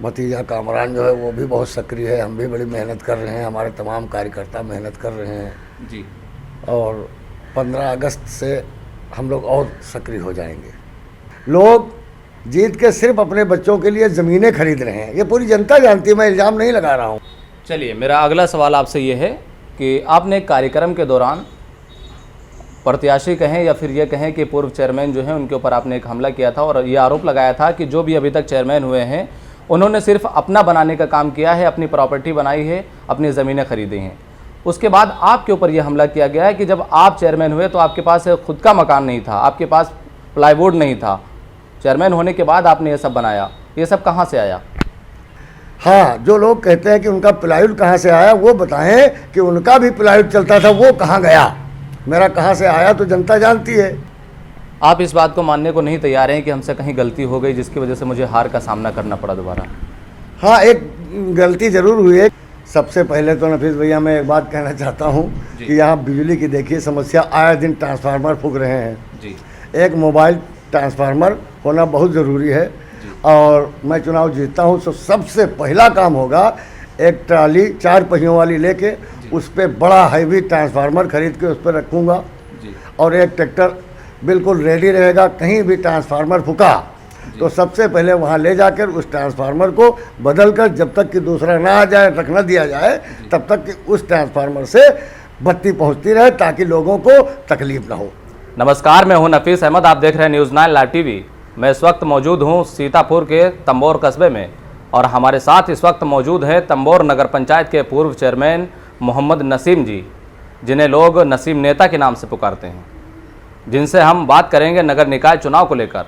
भतीजा कामरान जो है वो भी बहुत सक्रिय है। हम भी बड़ी मेहनत कर रहे हैं, हमारे तमाम कार्यकर्ता मेहनत कर रहे हैं जी। और 15 अगस्त से हम लोग और सक्रिय हो जाएंगे। लोग जीत के सिर्फ अपने बच्चों के लिए ज़मीनें खरीद रहे हैं, ये पूरी जनता जानती है, मैं इल्ज़ाम नहीं लगा रहा हूँ। चलिए, मेरा अगला सवाल आपसे ये है कि आपने कार्यक्रम के दौरान प्रत्याशी कहें या फिर ये कहें कि पूर्व चेयरमैन जो हैं उनके ऊपर आपने एक हमला किया था और ये आरोप लगाया था कि जो भी अभी तक चेयरमैन हुए हैं उन्होंने सिर्फ अपना बनाने का काम किया है, अपनी प्रॉपर्टी बनाई है, अपनी ज़मीनें खरीदी हैं। उसके बाद आपके ऊपर यह हमला किया गया है कि जब आप चेयरमैन हुए तो आपके पास खुद का मकान नहीं था, आपके पास प्लाईवुड नहीं था, चेयरमैन होने के बाद आपने ये सब बनाया। ये सब कहाँ से आया? हाँ, जो लोग कहते हैं कि उनका प्लाईवुड कहाँ से आया, वो बताएं कि उनका भी प्लाईवुड चलता था, वो कहाँ गया। मेरा कहाँ से आया तो जनता जानती है। आप इस बात को मानने को नहीं तैयार हैं कि हमसे कहीं गलती हो गई जिसकी वजह से मुझे हार का सामना करना पड़ा दोबारा? हाँ, एक गलती ज़रूर हुई है। सबसे पहले तो नफीस भैया मैं एक बात कहना चाहता हूँ कि यहाँ बिजली की देखिए समस्या, आए दिन ट्रांसफार्मर फूक रहे हैं जी। एक मोबाइल ट्रांसफार्मर होना बहुत ज़रूरी है और मैं चुनाव जीतता हूँ तो सबसे पहला काम होगा एक ट्राली 4 पहियों वाली लेके उस पर बड़ा हैवी ट्रांसफार्मर खरीद के उस पर रखूँगा और एक ट्रैक्टर बिल्कुल रेडी रहेगा। कहीं भी ट्रांसफार्मर फूका तो सबसे पहले वहाँ ले जाकर उस ट्रांसफार्मर को बदल कर जब तक कि दूसरा ना आ जाए, रख ना दिया जाए, तब तक कि उस ट्रांसफार्मर से बत्ती पहुँचती रहे ताकि लोगों को तकलीफ ना हो। नमस्कार, मैं हूं नफीस अहमद, आप देख रहे हैं न्यूज़ 9 लाइव टीवी। मैं इस वक्त मौजूद हूं सीतापुर के तंबोर कस्बे में और हमारे साथ इस वक्त मौजूद है तंबोर नगर पंचायत के पूर्व चेयरमैन मोहम्मद नसीम जी, जिन्हें लोग नसीम नेता के नाम से पुकारते हैं, जिनसे हम बात करेंगे नगर निकाय चुनाव को लेकर।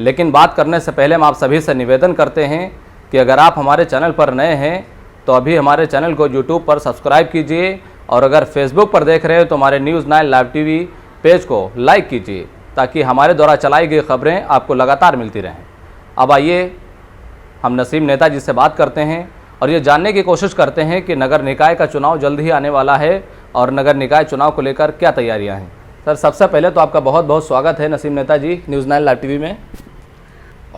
लेकिन बात करने से पहले हम आप सभी से निवेदन करते हैं कि अगर आप हमारे चैनल पर नए हैं तो अभी हमारे चैनल को यूट्यूब पर सब्सक्राइब कीजिए और अगर फेसबुक पर देख रहे हैं तो हमारे न्यूज़ 9 लाइव टीवी पेज को लाइक कीजिए ताकि हमारे द्वारा चलाई गई खबरें आपको लगातार मिलती रहें। अब आइए हम नसीम नेता जी से बात करते हैं और ये जानने की कोशिश करते हैं कि नगर निकाय का चुनाव जल्द ही आने वाला है और नगर निकाय चुनाव को लेकर क्या तैयारियां हैं। सर, सबसे पहले तो आपका बहुत बहुत स्वागत है नसीम नेता जी न्यूज़ 9 लाइव टीवी में।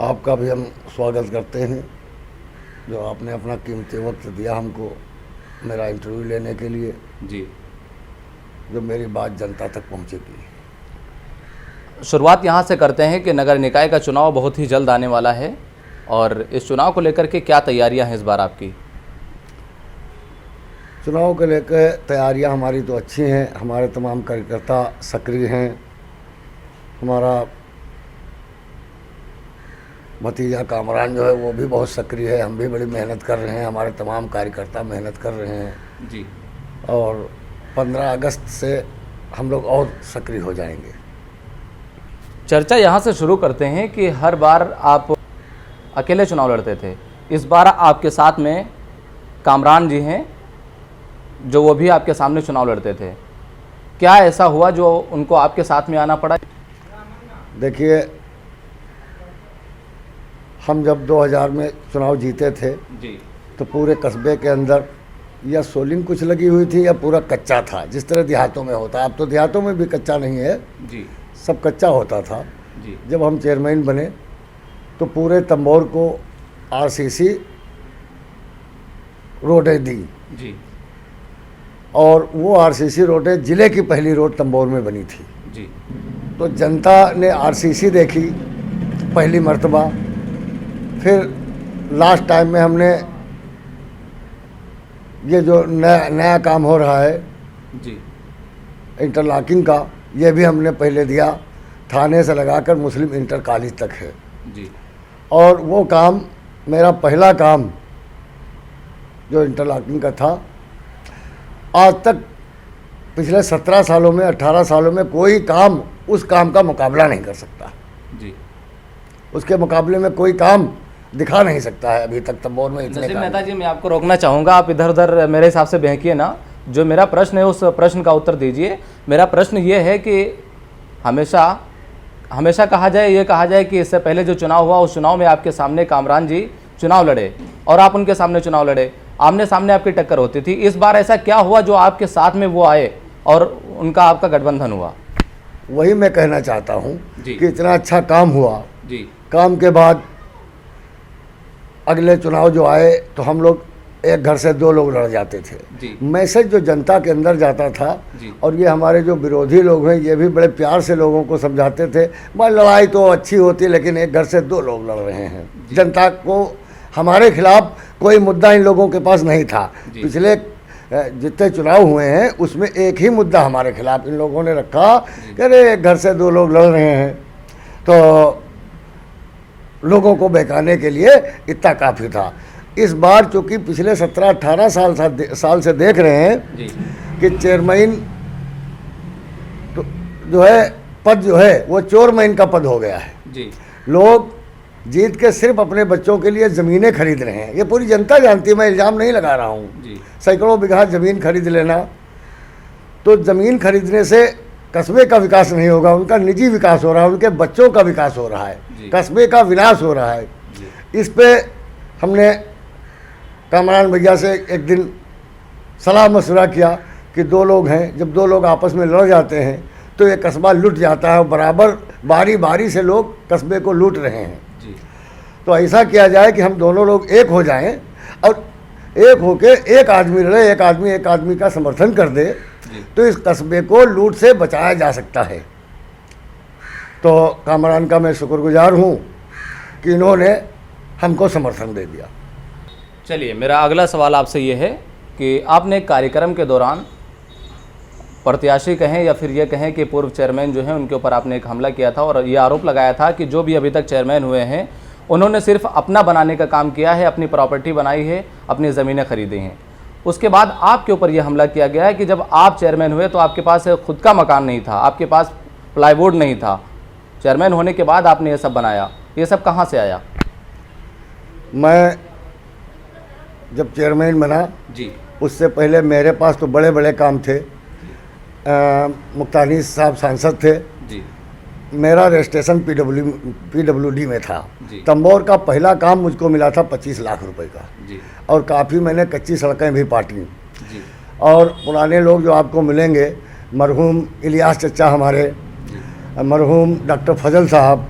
आपका भी हम स्वागत करते हैं, जो आपने अपना कीमती वक्त दिया हमको मेरा इंटरव्यू लेने के लिए जी, जो मेरी बात जनता तक पहुंचेगी। शुरुआत यहाँ से करते हैं कि नगर निकाय का चुनाव बहुत ही जल्द आने वाला है और इस चुनाव को लेकर के क्या तैयारियां हैं इस बार आपकी? चुनाव को लेकर तैयारियां हमारी तो अच्छी हैं, हमारे तमाम कार्यकर्ता सक्रिय हैं। हमारा भतीजा कामरान जो है वो भी बहुत सक्रिय है। हम भी बड़ी मेहनत कर रहे हैं, हमारे तमाम कार्यकर्ता मेहनत कर रहे हैं जी और 15 अगस्त से हम लोग और सक्रिय हो जाएंगे। चर्चा यहाँ से शुरू करते हैं कि हर बार आप अकेले चुनाव लड़ते थे, इस बार आपके साथ में कामरान जी हैं जो वो भी आपके सामने चुनाव लड़ते थे। क्या ऐसा हुआ जो उनको आपके साथ में आना पड़ा? देखिए, हम जब 2000 में चुनाव जीते थे जी, तो पूरे कस्बे के अंदर या सोलिंग कुछ लगी हुई थी या पूरा कच्चा था, जिस तरह देहातों में होता। अब तो देहातों में भी कच्चा नहीं है जी, सब कच्चा होता था जी। जब हम चेयरमैन बने तो पूरे तंबोर को आरसीसी रोडें दी जी और वो आरसीसी रोडें ज़िले की पहली रोड तंबोर में बनी थी जी। तो जनता ने आरसीसी देखी पहली मर्तबा। फिर लास्ट टाइम में हमने ये जो नया काम हो रहा है जी, इंटरलॉकिंग का, ये भी हमने पहले दिया। थाने से लगाकर मुस्लिम इंटर कॉलेज तक है जी। और वो काम मेरा पहला काम जो इंटरलॉकिंग का था। आज तक पिछले 17 सालों में 18 सालों में कोई काम उस काम का मुकाबला नहीं कर सकता जी। उसके मुकाबले में कोई काम दिखा नहीं सकता है अभी तक तंबोर में इतने नसीम काम। नेता जी, मैं आपको रोकना चाहूँगा, आप इधर उधर मेरे हिसाब से बहकिए ना। जो मेरा प्रश्न है उस प्रश्न का उत्तर दीजिए। मेरा प्रश्न ये है कि हमेशा कहा जाए कि इससे पहले जो चुनाव हुआ उस चुनाव में आपके सामने कामरान जी चुनाव लड़े और आप उनके सामने चुनाव लड़े, आमने सामने आपकी टक्कर होती थी। इस बार ऐसा क्या हुआ जो आपके साथ में वो आए और उनका आपका गठबंधन हुआ? वही मैं कहना चाहता हूँ जी। कि इतना अच्छा काम हुआ जी। काम के बाद अगले चुनाव जो आए तो हम लोग एक घर से 2 लोग लड़ जाते थे। जी। मैसेज जो जनता के अंदर जाता था, जी। और ये हमारे जो विरोधी लोग हैं ये भी बड़े प्यार से लोगों को समझाते थे, भाई लड़ाई तो अच्छी होती है लेकिन एक घर से 2 लोग लड़ रहे हैं। जनता को हमारे खिलाफ कोई मुद्दा इन लोगों के पास नहीं था। पिछले जितने चुनाव हुए हैं उसमें एक ही मुद्दा हमारे खिलाफ इन लोगों ने रखा कि अरे एक घर से 2 लोग लड़ रहे हैं, तो लोगों को बहकाने के लिए इतना काफ़ी था। इस बार चूँकि पिछले 17-18 साल से देख रहे हैं जी। कि चेयरमैन तो जो है पद जो है वो चोरमैन का पद हो गया है। जी। लोग जीत के सिर्फ अपने बच्चों के लिए ज़मीनें खरीद रहे हैं। ये पूरी जनता जानती है, मैं इल्ज़ाम नहीं लगा रहा हूँ। जी। सैकड़ों बीघा ज़मीन खरीद लेना, तो ज़मीन खरीदने से कस्बे का विकास नहीं होगा, उनका निजी विकास हो रहा है, उनके बच्चों का विकास हो रहा है, कस्बे का विनाश हो रहा है। इस पे हमने कामरान भैया से एक दिन सलाह मशवरा किया कि 2 लोग हैं, जब 2 लोग आपस में लड़ जाते हैं तो ये कस्बा लूट जाता है और बराबर बारी बारी से लोग कस्बे को लूट रहे हैं। जी। तो ऐसा किया जाए कि हम दोनों लोग एक हो जाएं और एक होके एक आदमी लड़े, एक आदमी का समर्थन कर दे, तो इस कस्बे को लूट से बचाया जा सकता है। तो कामरान का मैं शुक्रगुजार हूँ कि इन्होंने हमको समर्थन दे दिया। चलिए, मेरा अगला सवाल आपसे ये है कि आपने कार्यक्रम के दौरान प्रत्याशी कहें या फिर ये कहें कि पूर्व चेयरमैन जो हैं उनके ऊपर आपने एक हमला किया था और ये आरोप लगाया था कि जो भी अभी तक चेयरमैन हुए हैं उन्होंने सिर्फ अपना बनाने का काम किया है, अपनी प्रॉपर्टी बनाई है, अपनी ज़मीनें खरीदी हैं। उसके बाद आपके ऊपर यह हमला किया गया है कि जब आप चेयरमैन हुए तो आपके पास खुद का मकान नहीं था, आपके पास प्लाईवुड नहीं था, चेयरमैन होने के बाद आपने ये सब बनाया। ये सब कहाँ से आया? मैं जब चेयरमैन बना जी। उससे पहले मेरे पास तो बड़े बड़े काम थे। मुख्तार साहब सांसद थे जी। मेरा रजिस्ट्रेशन PWD में था। जी। तंबोर का पहला काम मुझको मिला था 25 लाख रुपए का। जी। और काफ़ी मैंने कच्ची सड़कें भी पाटी। जी। और पुराने लोग जो आपको मिलेंगे, मरहूम इलियास चचा हमारे, मरहूम डॉक्टर फजल साहब,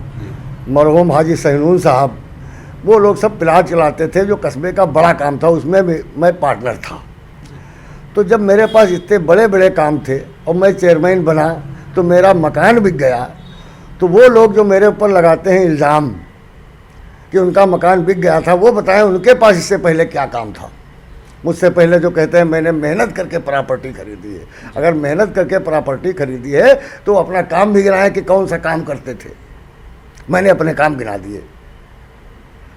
मरहूम हाजी सहनून साहब, वो लोग सब प्लाट चलाते थे। जो कस्बे का बड़ा काम था उसमें भी मैं पार्टनर था। तो जब मेरे पास इतने बड़े बड़े काम थे और मैं चेयरमैन बना तो मेरा मकान बिक गया, तो वो लोग जो मेरे ऊपर लगाते हैं इल्ज़ाम कि उनका मकान बिक गया था, वो बताएं उनके पास इससे पहले क्या काम था। मुझसे पहले जो कहते हैं मैंने मेहनत करके प्रॉपर्टी खरीदी है, अगर मेहनत करके प्रॉपर्टी खरीदी है तो अपना काम भी गिनाएं कि कौन सा काम करते थे। मैंने अपने काम गिना दिए।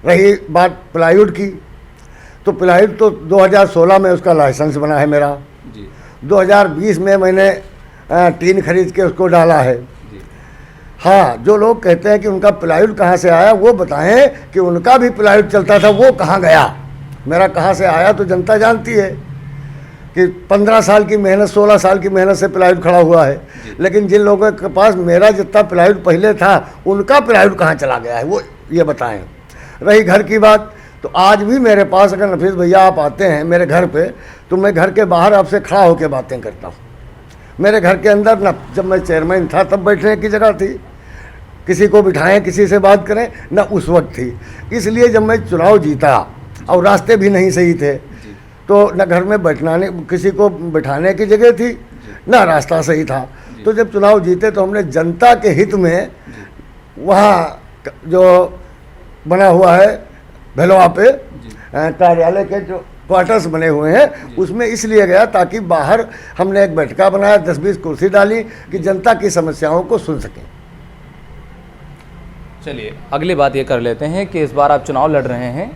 रही बात प्लाईवुड की, तो प्लाईवुड तो 2016 में उसका लाइसेंस बना है मेरा। जी। 2020 में मैंने टीन खरीद के उसको डाला है। जी। हाँ, जो लोग कहते हैं कि उनका प्लाईवुड कहाँ से आया, वो बताएं कि उनका भी प्लाईवुड चलता था, वो कहाँ गया। मेरा कहाँ से आया तो जनता जानती है कि 15 साल की मेहनत, 16 साल की मेहनत से प्लाईवुड खड़ा हुआ है। लेकिन जिन लोगों के पास मेरा जितना प्लाईवुड पहले था उनका प्लाईवुड कहाँ चला गया है, वो ये बताएं। रही घर की बात, तो आज भी मेरे पास अगर नफीस भैया आप आते हैं मेरे घर पे, तो मैं घर के बाहर आपसे खड़ा होकर बातें करता हूँ। मेरे घर के अंदर न जब मैं चेयरमैन था तब बैठने की जगह थी, किसी को बिठाएं, किसी से बात करें, न उस वक्त थी। इसलिए जब मैं चुनाव जीता और रास्ते भी नहीं सही थे, तो न घर में बैठने किसी को बिठाने की जगह थी, न रास्ता सही था। तो जब चुनाव जीते तो हमने जनता के हित में वहाँ जो बना हुआ है भेलवा पे कार्यालय के जो क्वार्टर्स बने हुए हैं उसमें इसलिए गया ताकि बाहर हमने एक बैठका बनाया, 10-20 कुर्सी डाली कि जनता की समस्याओं को सुन सकें। चलिए, अगली बात ये कर लेते हैं कि इस बार आप चुनाव लड़ रहे हैं,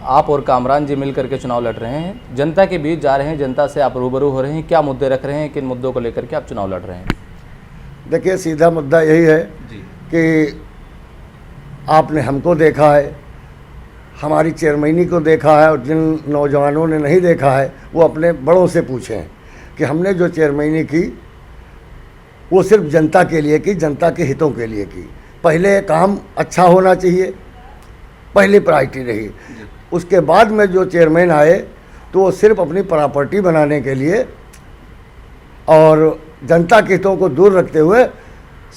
आप और कामरान जी मिल करके चुनाव लड़ रहे हैं, जनता के बीच जा रहे हैं, जनता से आप रूबरू हो रहे हैं, क्या मुद्दे रख रहे हैं, किन मुद्दों को लेकर के आप चुनाव लड़ रहे हैं? देखिए, सीधा मुद्दा यही है कि आपने हमको देखा है, हमारी चेयरमैनी को देखा है, और जिन नौजवानों ने नहीं देखा है वो अपने बड़ों से पूछें कि हमने जो चेयरमैनी की वो सिर्फ जनता के लिए की, जनता के हितों के लिए की। पहले काम अच्छा होना चाहिए, पहली प्रायोरिटी रही। उसके बाद में जो चेयरमैन आए तो वो सिर्फ अपनी प्रॉपर्टी बनाने के लिए और जनता के हितों को दूर रखते हुए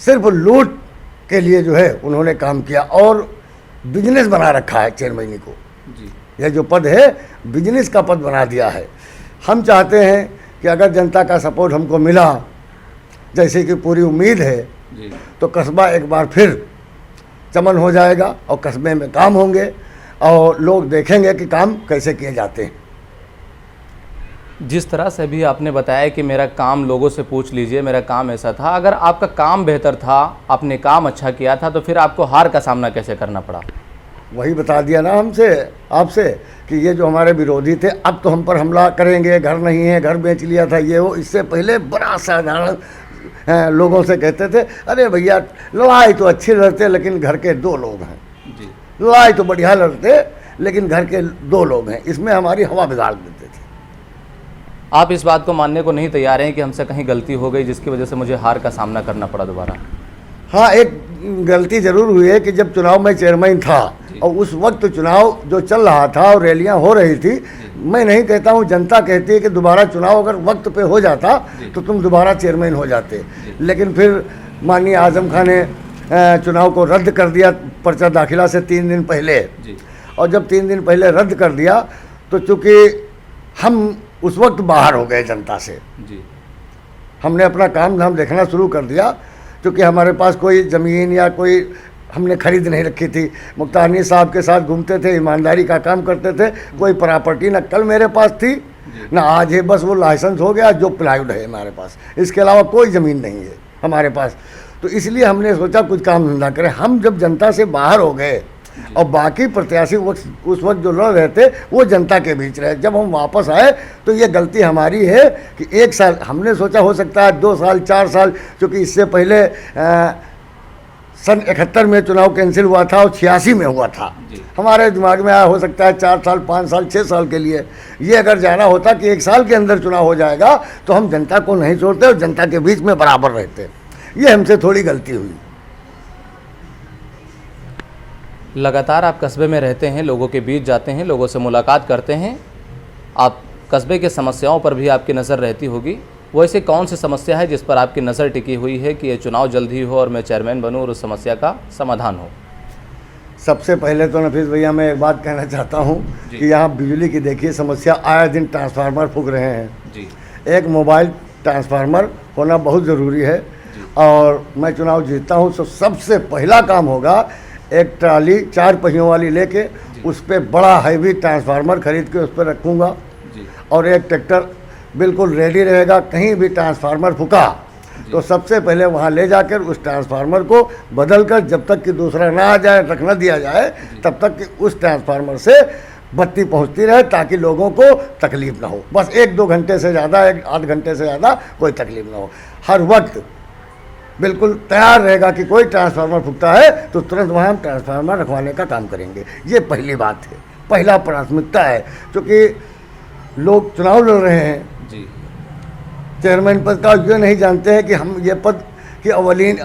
सिर्फ लूट के लिए जो है उन्होंने काम किया। और बिजनेस बना रखा है चेयरमैनी को। जी यह जो पद है बिजनेस का पद बना दिया है। हम चाहते हैं कि अगर जनता का सपोर्ट हमको मिला, जैसे कि पूरी उम्मीद है, जी तो कस्बा एक बार फिर चमन हो जाएगा और कस्बे में काम होंगे और लोग देखेंगे कि काम कैसे किए जाते हैं। जिस तरह से भी आपने बताया कि मेरा काम लोगों से पूछ लीजिए, मेरा काम ऐसा था, अगर आपका काम बेहतर था, आपने काम अच्छा किया था, तो फिर आपको हार का सामना कैसे करना पड़ा? वही बता दिया ना आपसे कि ये जो हमारे विरोधी थे अब तो हम पर हमला करेंगे, घर नहीं है, घर बेच लिया था, ये वो। इससे पहले बड़ा साधारण लोगों से कहते थे, अरे भैया लड़ाई तो अच्छी लड़ते लेकिन घर के 2 लोग हैं, जी लड़ाई तो बढ़िया लड़ते लेकिन घर के 2 लोग हैं, इसमें हमारी हवा बिगाड़ देते थे। आप इस बात को मानने को नहीं तैयार हैं कि हमसे कहीं गलती हो गई जिसकी वजह से मुझे हार का सामना करना पड़ा दोबारा? हाँ, एक गलती ज़रूर हुई है कि जब चुनाव में चेयरमैन था और उस वक्त चुनाव जो चल रहा था और रैलियां हो रही थी, मैं नहीं कहता हूँ, जनता कहती है कि दोबारा चुनाव अगर वक्त पे हो जाता तो तुम दोबारा चेयरमैन हो जाते। लेकिन फिर माननीय आजम खान ने चुनाव को रद्द कर दिया पर्चा दाखिला से 3 दिन पहले। और जब 3 दिन पहले रद्द कर दिया तो चूँकि हम उस वक्त बाहर हो गए जनता से, हमने अपना काम धाम देखना शुरू कर दिया, क्योंकि हमारे पास कोई ज़मीन या कोई हमने खरीद नहीं रखी थी। मुख्तार साहब के साथ घूमते थे, ईमानदारी का काम करते थे, कोई प्रॉपर्टी ना कल मेरे पास थी ना आज है, बस वो लाइसेंस हो गया जो प्लाईवुड है हमारे पास, इसके अलावा कोई ज़मीन नहीं है हमारे पास। तो इसलिए हमने सोचा कुछ काम धंधा करें। हम जब जनता से बाहर हो गए और बाकी प्रत्याशी उस वक्त जो लड़ रहे थे वो जनता के बीच रहे, जब हम वापस आए तो ये गलती हमारी है कि 1 साल हमने सोचा हो सकता है 2 साल 4 साल, क्योंकि इससे पहले सन 71 में चुनाव कैंसिल हुआ था और 86 में हुआ था। हमारे दिमाग में आया हो सकता है 4 साल 5 साल 6 साल के लिए ये अगर जाना होता कि 1 साल के अंदर चुनाव हो जाएगा तो हम जनता को नहीं छोड़ते और जनता के बीच में बराबर रहते। ये हमसे थोड़ी गलती हुई। लगातार आप कस्बे में रहते हैं, लोगों के बीच जाते हैं, लोगों से मुलाकात करते हैं, आप कस्बे के समस्याओं पर भी आपकी नज़र रहती होगी। वो ऐसी कौन सी समस्या है जिस पर आपकी नज़र टिकी हुई है कि ये चुनाव जल्द ही हो और मैं चेयरमैन बनूं और उस समस्या का समाधान हो? सबसे पहले तो नफीस भैया मैं एक बात कहना चाहता हूँ कि यहाँ बिजली की देखिए समस्या, आए दिन ट्रांसफार्मर फूक रहे हैं जी। एक मोबाइल ट्रांसफार्मर होना बहुत ज़रूरी है। और मैं चुनाव जीतता हूँ तो सबसे पहला काम होगा एक ट्राली 4 पहियों वाली लेके उस पर बड़ा हैवी ट्रांसफार्मर खरीद के उस पर रखूँगा और एक ट्रैक्टर बिल्कुल रेडी रहेगा। कहीं भी ट्रांसफार्मर फूका तो सबसे पहले वहाँ ले जाकर उस ट्रांसफार्मर को बदल कर, जब तक कि दूसरा ना आ जाए, रख न दिया जाए, तब तक कि उस ट्रांसफार्मर से बत्ती पहुँचती रहे ताकि लोगों को तकलीफ़ ना हो। बस 1-2 घंटे से ज़्यादा, 1-8 घंटे से ज़्यादा कोई तकलीफ़ ना हो। हर वक्त बिल्कुल तैयार रहेगा कि कोई ट्रांसफार्मर फूकता है तो तुरंत वहाँ हम ट्रांसफार्मर रखवाने का काम करेंगे। ये पहली बात है, पहला प्राथमिकता है, क्योंकि लोग चुनाव लड़ रहे हैं जी। चेयरमैन पद का, ये नहीं जानते हैं कि हम ये पद की अवलीन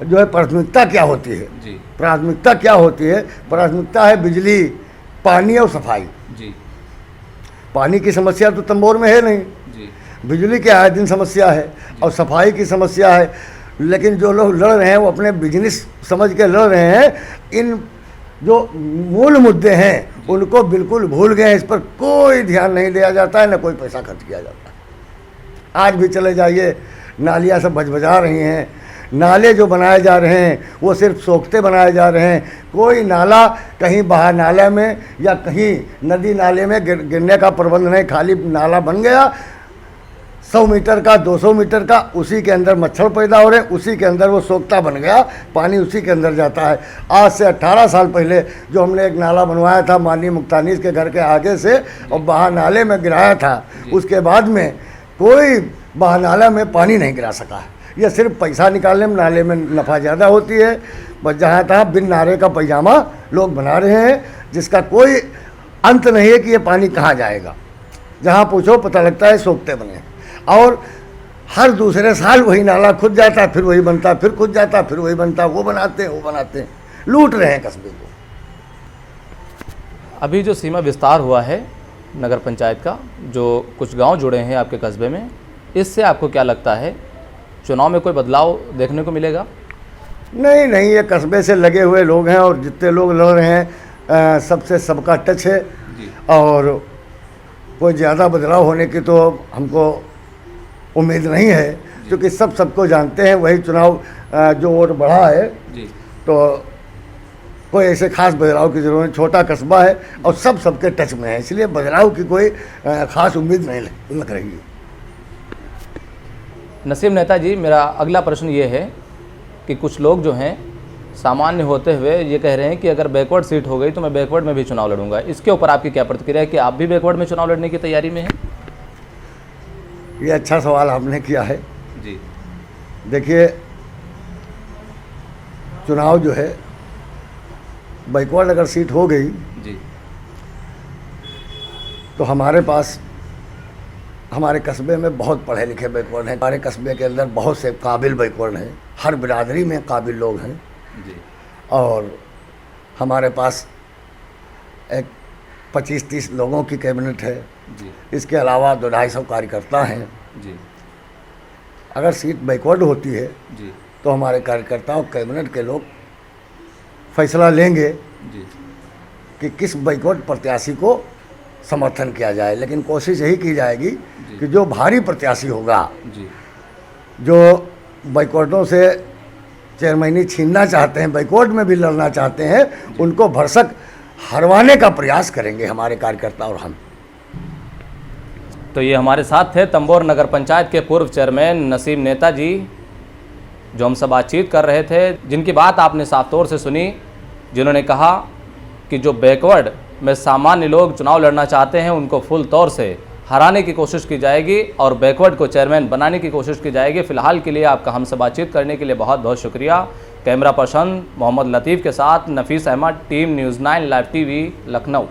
जो है प्राथमिकता क्या होती है जी। प्राथमिकता क्या होती है? प्राथमिकता है बिजली, पानी और सफाई जी। पानी की समस्या तो तंबोर में है नहीं जी। बिजली की आए दिन समस्या है और सफाई की समस्या है। लेकिन जो लोग लड़ रहे हैं वो अपने बिजनेस समझ के लड़ रहे हैं, इन जो मूल मुद्दे हैं उनको बिल्कुल भूल गए हैं। इस पर कोई ध्यान नहीं दिया जाता है, न कोई पैसा खर्च किया जाता है। आज भी चले जाइए, नालियाँ सब बजबजा रही हैं, नाले जो बनाए जा रहे हैं वो सिर्फ सोखते बनाए जा रहे हैं। कोई नाला कहीं बाहर नाले में या कहीं नदी नाले में गिरने का प्रबंध नहीं, खाली नाला बन गया 100 मीटर का, 200 मीटर का, उसी के अंदर मच्छर पैदा हो रहे हैं, उसी के अंदर वो सोखता बन गया, पानी उसी के अंदर जाता है। आज से 18 साल पहले जो हमने एक नाला बनवाया था माननीय मुख्तानीस के घर के आगे से और बाहर नाले में गिराया था, उसके बाद में कोई बाहर नाला में पानी नहीं गिरा सका है। यह सिर्फ पैसा निकालने में नाले में नफ़ा ज़्यादा होती है। बस जहाँ तहाँ बिन नारे का पैजामा लोग बना रहे हैं, जिसका कोई अंत नहीं है कि ये पानी कहाँ जाएगा। जहाँ पूछो पता लगता है सोखते बने, और हर दूसरे साल वही नाला खुद जाता, फिर वही बनता, फिर खुद जाता, फिर वही बनता, वो बनाते हैं, लूट रहे हैं कस्बे को। अभी जो सीमा विस्तार हुआ है नगर पंचायत का, जो कुछ गांव जुड़े हैं आपके कस्बे में, इससे आपको क्या लगता है, चुनाव में कोई बदलाव देखने को मिलेगा? नहीं नहीं, ये कस्बे से लगे हुए लोग हैं और जितने लोग लड़ रहे हैं सबसे सबका टच है जी और कोई ज़्यादा बदलाव होने की तो हमको उम्मीद नहीं है, क्योंकि सब सबको जानते हैं। वही चुनाव जो वोट बढ़ा है जी तो कोई ऐसे खास बदलाव की जरूरत नहीं। छोटा कस्बा है और सब सबके टच में है, इसलिए बदलाव की कोई खास उम्मीद नहीं लग रही है। नसीम नेताजी, मेरा अगला प्रश्न ये है कि कुछ लोग जो हैं सामान्य होते हुए ये कह रहे हैं कि अगर बैकवर्ड सीट हो गई तो मैं बैकवर्ड में भी चुनाव लड़ूंगा। इसके ऊपर आपकी क्या प्रतिक्रिया है कि आप भी बैकवर्ड में चुनाव लड़ने की तैयारी में हैं? ये अच्छा सवाल आपने किया है। जी देखिए, चुनाव जो है बैकवर्ड अगर सीट हो गई जी तो हमारे पास हमारे कस्बे में बहुत पढ़े लिखे बैकवर्ड हैं। हमारे कस्बे के अंदर बहुत से काबिल बैकवर्ड हैं, हर बिरादरी में काबिल लोग हैं जी और हमारे पास एक 25-30 लोगों की कैबिनेट है। जी इसके अलावा 200-250 कार्यकर्ता हैं। जी अगर सीट बैकवर्ड होती है जी तो हमारे कार्यकर्ता और कैबिनेट के लोग फैसला लेंगे जी कि किस बैकवर्ड प्रत्याशी को समर्थन किया जाए, लेकिन कोशिश यही की जाएगी कि जो भारी प्रत्याशी होगा, जी जो बैकवर्डों से चेयरमैनी छीनना चाहते हैं, बैकवर्ड में भी लड़ना चाहते हैं, उनको भरसक हरवाने का प्रयास करेंगे हमारे कार्यकर्ता और हम। तो ये हमारे साथ थे तंबोर नगर पंचायत के पूर्व चेयरमैन नसीम नेताजी, जो हमसे बातचीत कर रहे थे, जिनकी बात आपने साफ तौर से सुनी, जिन्होंने कहा कि जो बैकवर्ड में सामान्य लोग चुनाव लड़ना चाहते हैं उनको फुल तौर से हराने की कोशिश की जाएगी और बैकवर्ड को चेयरमैन बनाने की कोशिश की जाएगी। फिलहाल के लिए आपका हमसे बातचीत करने के लिए बहुत बहुत शुक्रिया। कैमरा पर्सन मोहम्मद लतीफ़ के साथ Nafees Ahmad, team news 9 live TV, Lucknow.